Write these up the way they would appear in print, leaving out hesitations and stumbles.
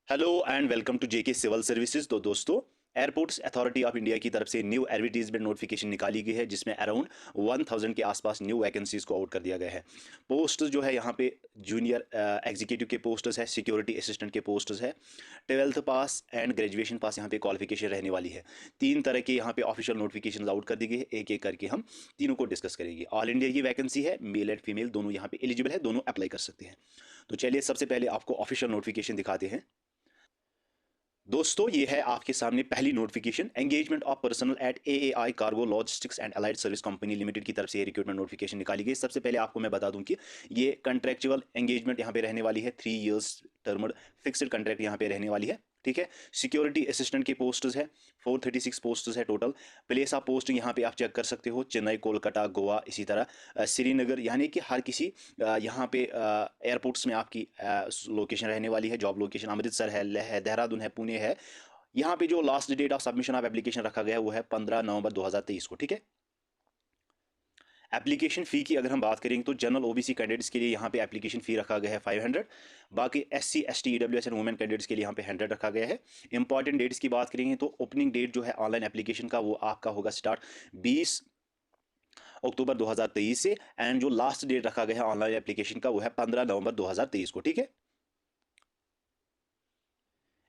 Hello and welcome to JK civil services. तो दोस्तों, airports authority of India की तरफ से न्यू एडवर्टीजमेंट नोटिफिकेशन निकाली गई है जिसमें अराउंड 1000 के आसपास न्यू वैकेंसीज को आउट कर दिया गया है। पोस्ट जो है यहाँ पे जूनियर एग्जीक्यूटिव के पोस्ट्स है, सिक्योरिटी असिस्टेंट के पोस्ट्स है, 12th pass and graduation pass यहाँ पे क्वालिफिकेशन रहने वाली है। तीन तरह के यहाँ पे ऑफिशियल नोटिफिकेशन आउट कर दी गई है, एक एक करके हम तीनों को डिस्कस करेंगे। ऑल इंडिया की वैकेंसी है, मेल एंड फीमेल दोनों यहाँ पे एलिजिबल है, दोनों अप्लाई कर सकते हैं। तो चलिए सबसे पहले आपको ऑफिशियल नोटिफिकेशन दिखाते हैं। दोस्तों, ये है आपके सामने पहली notification. Engagement of personnel at AAI cargo logistics and allied service company limited की तरफ से रिक्रूटमेंट नोटिफिकेशन निकाली गई। सबसे पहले आपको मैं बता दूं कि ये कंट्रेक्चुअल एंगेजमेंट यहाँ पे रहने वाली है, 3 इयर्स टर्म फिक्स्ड कॉन्ट्रैक्ट यहाँ पे रहने वाली है। ठीक है। सिक्योरिटी असिस्टेंट की पोस्ट्स है, 436 पोस्ट्स है टोटल। प्लेस ऑफ पोस्टिंग यहाँ पे आप चेक कर सकते हो, चेन्नई, कोलकाता, गोवा, इसी तरह श्रीनगर, यानी कि हर किसी यहाँ पे एयरपोर्ट्स में आपकी लोकेशन रहने वाली है। जॉब लोकेशन अमृतसर है, लेह है, देहरादून है, पुणे है। यहाँ पे जो last date of submission of application रखा गया है वो है 15 नवंबर 2023 को। ठीक है। एप्लीकेशन फ़ी की अगर हम बात करेंगे तो जनरल ओबीसी कैंडिडेट्स के लिए यहाँ पे एप्लीकेशन फ़ी रखा गया है 500। बाकी SC, ST, EWS and women candidates के लिए यहाँ पे 100 रखा गया है। इंपॉर्टेंट डेट्स की बात करेंगे तो ओपनिंग डेट जो है ऑनलाइन एप्लीकेशन का वो आपका होगा स्टार्ट 20 अक्टूबर 2023 से, एंड जो लास्ट डेट रखा गया है ऑनलाइन एप्लीकेशन का वो है 15 नवंबर 2023 को। ठीक है।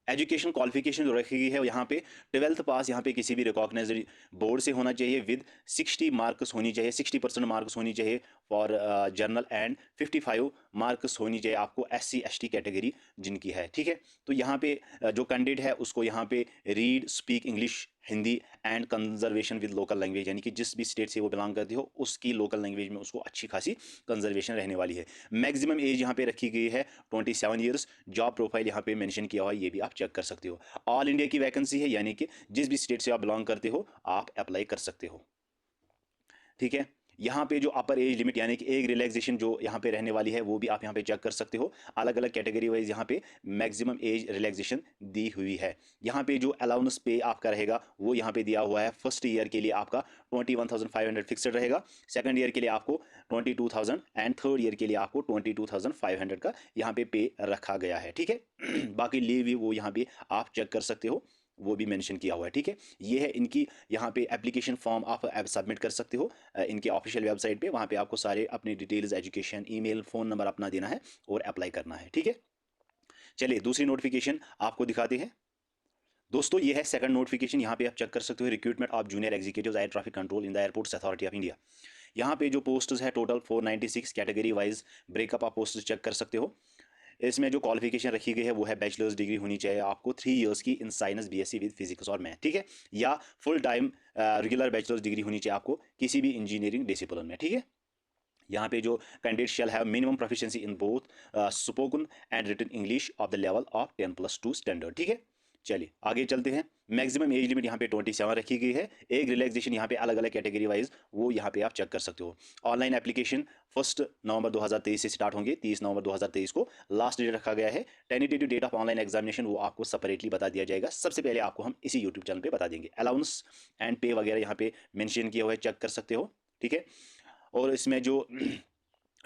एजुकेशन क्वालिफिकेशन जो रखी गई है यहाँ पे 12th पास यहाँ पे किसी भी रिकॉग्नाइज्ड बोर्ड से होना चाहिए, विद 60 मार्क्स होनी चाहिए, 60% मार्क्स होनी चाहिए फॉर जर्नल, एंड 55 मार्क्स होनी चाहिए आपको एससी एसटी कैटेगरी जिनकी है। ठीक है। तो यहाँ पे जो कैंडिडेट है उसको यहाँ पे read, speak English, Hindi and conservation with local language, यानी कि जिस भी स्टेट से वो बिलोंग करती हो उसकी लोकल लैंग्वेज में उसको अच्छी खासी कंजर्वेशन रहने वाली है। मैक्सिमम एज यहाँ पे रखी गई है 27 ईयर्स। जॉब प्रोफाइल यहाँ पे मेंशन किया हुआ है, ये भी आप चेक कर सकते हो। ऑल इंडिया की वैकेंसी है, यानी कि जिस भी स्टेट से आप बिलोंग करते हो आप अप्लाई कर सकते हो। ठीक है। यहाँ पे जो अपर एज लिमिट यानी कि एज रिलैक्सेशन जो यहाँ पे रहने वाली है वो भी आप यहाँ पे चेक कर सकते हो। अलग अलग कैटेगरी वाइज यहाँ पे मैक्सिमम एज रिलैक्सेशन दी हुई है। यहाँ पे जो अलाउंस पे आपका रहेगा वो यहाँ पे दिया हुआ है। फर्स्ट ईयर के लिए आपका 21,500 फिक्सड रहेगा, सेकंड ईयर के लिए आपको 22,000 एंड थर्ड ईयर के लिए आपको 22,500 का यहाँ पे रखा गया है। ठीक है। बाकी लीव वो यहाँ पे आप चेक कर सकते हो, वो भी मेंशन किया हुआ है। ठीक है। ये है इनकी यहाँ पे एप्लीकेशन फॉर्म आप सबमिट कर सकते हो इनके ऑफिशियल वेबसाइट पे। वहाँ पे आपको सारे अपनी details, education, email, phone number अपना देना है और अप्लाई करना है। ठीक है। चलिए दूसरी नोटिफिकेशन आपको दिखाते हैं। दोस्तों, ये है सेकंड नोटिफिकेशन। यहाँ पे आप चेक कर सकते हो, recruitment of junior executive air traffic control in the airports authority of India. यहाँ पे जो पोस्ट्स है टोटल 496, कैटेगरी वाइज ब्रेकअप आप पोस्ट चेक कर सकते हो। इसमें जो क्वालिफिकेशन रखी गई है वो है बैचलर्स डिग्री होनी चाहिए आपको 3 इयर्स की in science BSc with physics और मैथ। ठीक है। या full time regular bachelors degree होनी चाहिए आपको किसी भी इंजीनियरिंग डिसिप्लिन में। ठीक है। यहाँ पे जो candidate shall have minimum proficiency in both spoken and written English of the level of 10+2 standard. ठीक है। चलिए आगे चलते हैं। मैक्सिमम एज लिमिट यहाँ पे 27 रखी गई है। एक रिलैक्सेशन यहाँ पे अलग अलग कैटेगरी वाइज वो यहाँ पे आप चेक कर सकते हो। ऑनलाइन एप्लीकेशन 1 नवंबर 2023 से स्टार्ट होंगे, 30 नवंबर 2023 को लास्ट डेट रखा गया है। Tentative date of online examination वो आपको सेपरेटली बता दिया जाएगा। सबसे पहले आपको हम इसी यूट्यूब चैनल पे बता देंगे। अलाउंस एंड पे वगैरह यहाँ पे मेंशन किया हुआ है, चेक कर सकते हो। ठीक है। और इसमें जो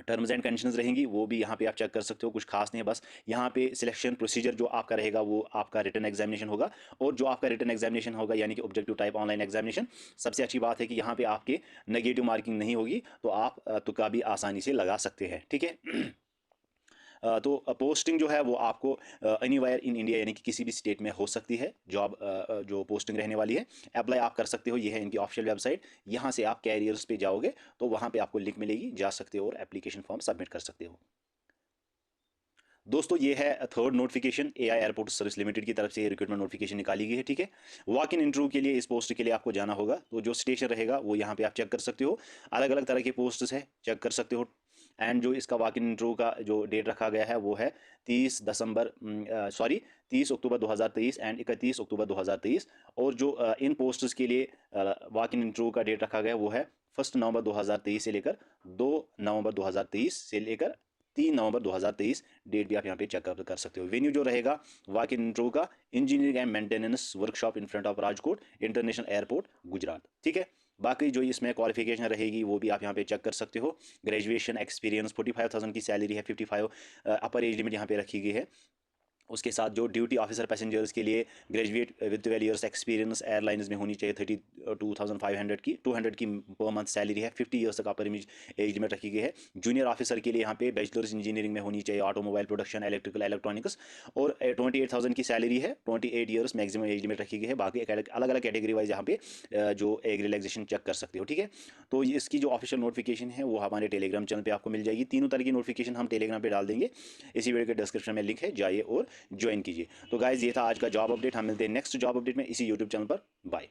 टर्म्स एंड कंडीशंस रहेंगी वो भी यहाँ पे आप चेक कर सकते हो। कुछ खास नहीं है, बस यहाँ पे सिलेक्शन प्रोसीजर जो आपका रहेगा वो आपका रिटन एग्जामिनेशन होगा। और जो आपका रिटन एग्जामिनेशन होगा यानी कि ऑब्जेक्टिव टाइप ऑनलाइन एग्जामिनेशन, सबसे अच्छी बात है कि यहाँ पे आपके नेगेटिव मार्किंग नहीं होगी, तो आप तुक्का भी आसानी से लगा सकते हैं। ठीक है। तो पोस्टिंग जो है वो आपको एनीवेयर इन इंडिया यानी कि किसी भी स्टेट में हो सकती है। जॉब जो पोस्टिंग रहने वाली है अप्लाई आप कर सकते हो। ये है इनकी ऑफिशियल वेबसाइट। यहाँ से आप कैरियर्स पे जाओगे तो वहाँ पे आपको लिंक मिलेगी, जा सकते हो और एप्लीकेशन फॉर्म सबमिट कर सकते हो। दोस्तों, ये है third notification. AI airport service limited की तरफ से रिक्रूटमेंट नोटिफिकेशन निकाली गई है। ठीक है। वॉक इन इंटरव्यू के लिए इस पोस्ट के लिए आपको जाना होगा, तो जो स्टेशन रहेगा वो यहाँ पे आप चेक कर सकते हो। अलग अलग तरह के पोस्ट्स है, चेक कर सकते हो। एंड जो इसका वॉक इन इंटरव्यू का जो डेट रखा गया है वो है 30 अक्टूबर 2023 एंड 31 अक्टूबर 2023। और जो इन पोस्ट्स के लिए वॉक इन इंटरव्यू का डेट रखा गया है वो है 1 नवंबर 2023 से लेकर 2 नवंबर 2023 से लेकर 3 नवंबर 2023। डेट भी आप यहाँ पे चेकअप कर सकते हो। वेन्यू जो रहेगा वॉक इन इंटरव्यू का, engineering and maintenance workshop in front of Rajkot international airport, Gujarat. ठीक है। बाकी जो इसमें क्वालिफिकेशन रहेगी वो भी आप यहाँ पे चेक कर सकते हो। ग्रेजुएशन, एक्सपीरियंस, 45,000 की सैलरी है, 55 अपर एज लिमिट यहाँ पे रखी गई है। उसके साथ जो ड्यूटी ऑफिसर पैसेंजर्स के लिए graduate with 12 years experience airlines में होनी चाहिए 32,500 की 200 की पर मंथ सैलरी है। 50 ईयर्स तक अपर एज लिमिट रखी गई है। जूनियर ऑफिसर के लिए यहाँ पे बैचलर्स इंजीनियरिंग में होनी चाहिए ऑटोमोबाइल प्रोडक्शन इलेक्ट्रिकल इलेक्ट्रॉनिक्स और 28,000 की सैलरी है। 28 ईयर्स मैक्सिमम एज लिमिट रखी गई है। बाकी अलग अलग कैटेगरी वाइज यहाँ पे जो एज रिलैक्सेशन चेक कर सकते हो। ठीक है, तो इसकी जो ऑफिशियल नोटिफिकेशन है वो हमारे टेलीग्राम चैनल पे आपको मिल जाएगी। तीनों तरह की नोटिफिकेशन हम टेलीग्राम पे डाल देंगे। इसी वीडियो के डिस्क्रिप्शन में लिंक है, जाइए और ज्वाइन कीजिए। तो गाइज ये था आज का जॉब अपडेट। हम मिलते हैं नेक्स्ट जॉब अपडेट में इसी यूट्यूब चैनल पर। बाय।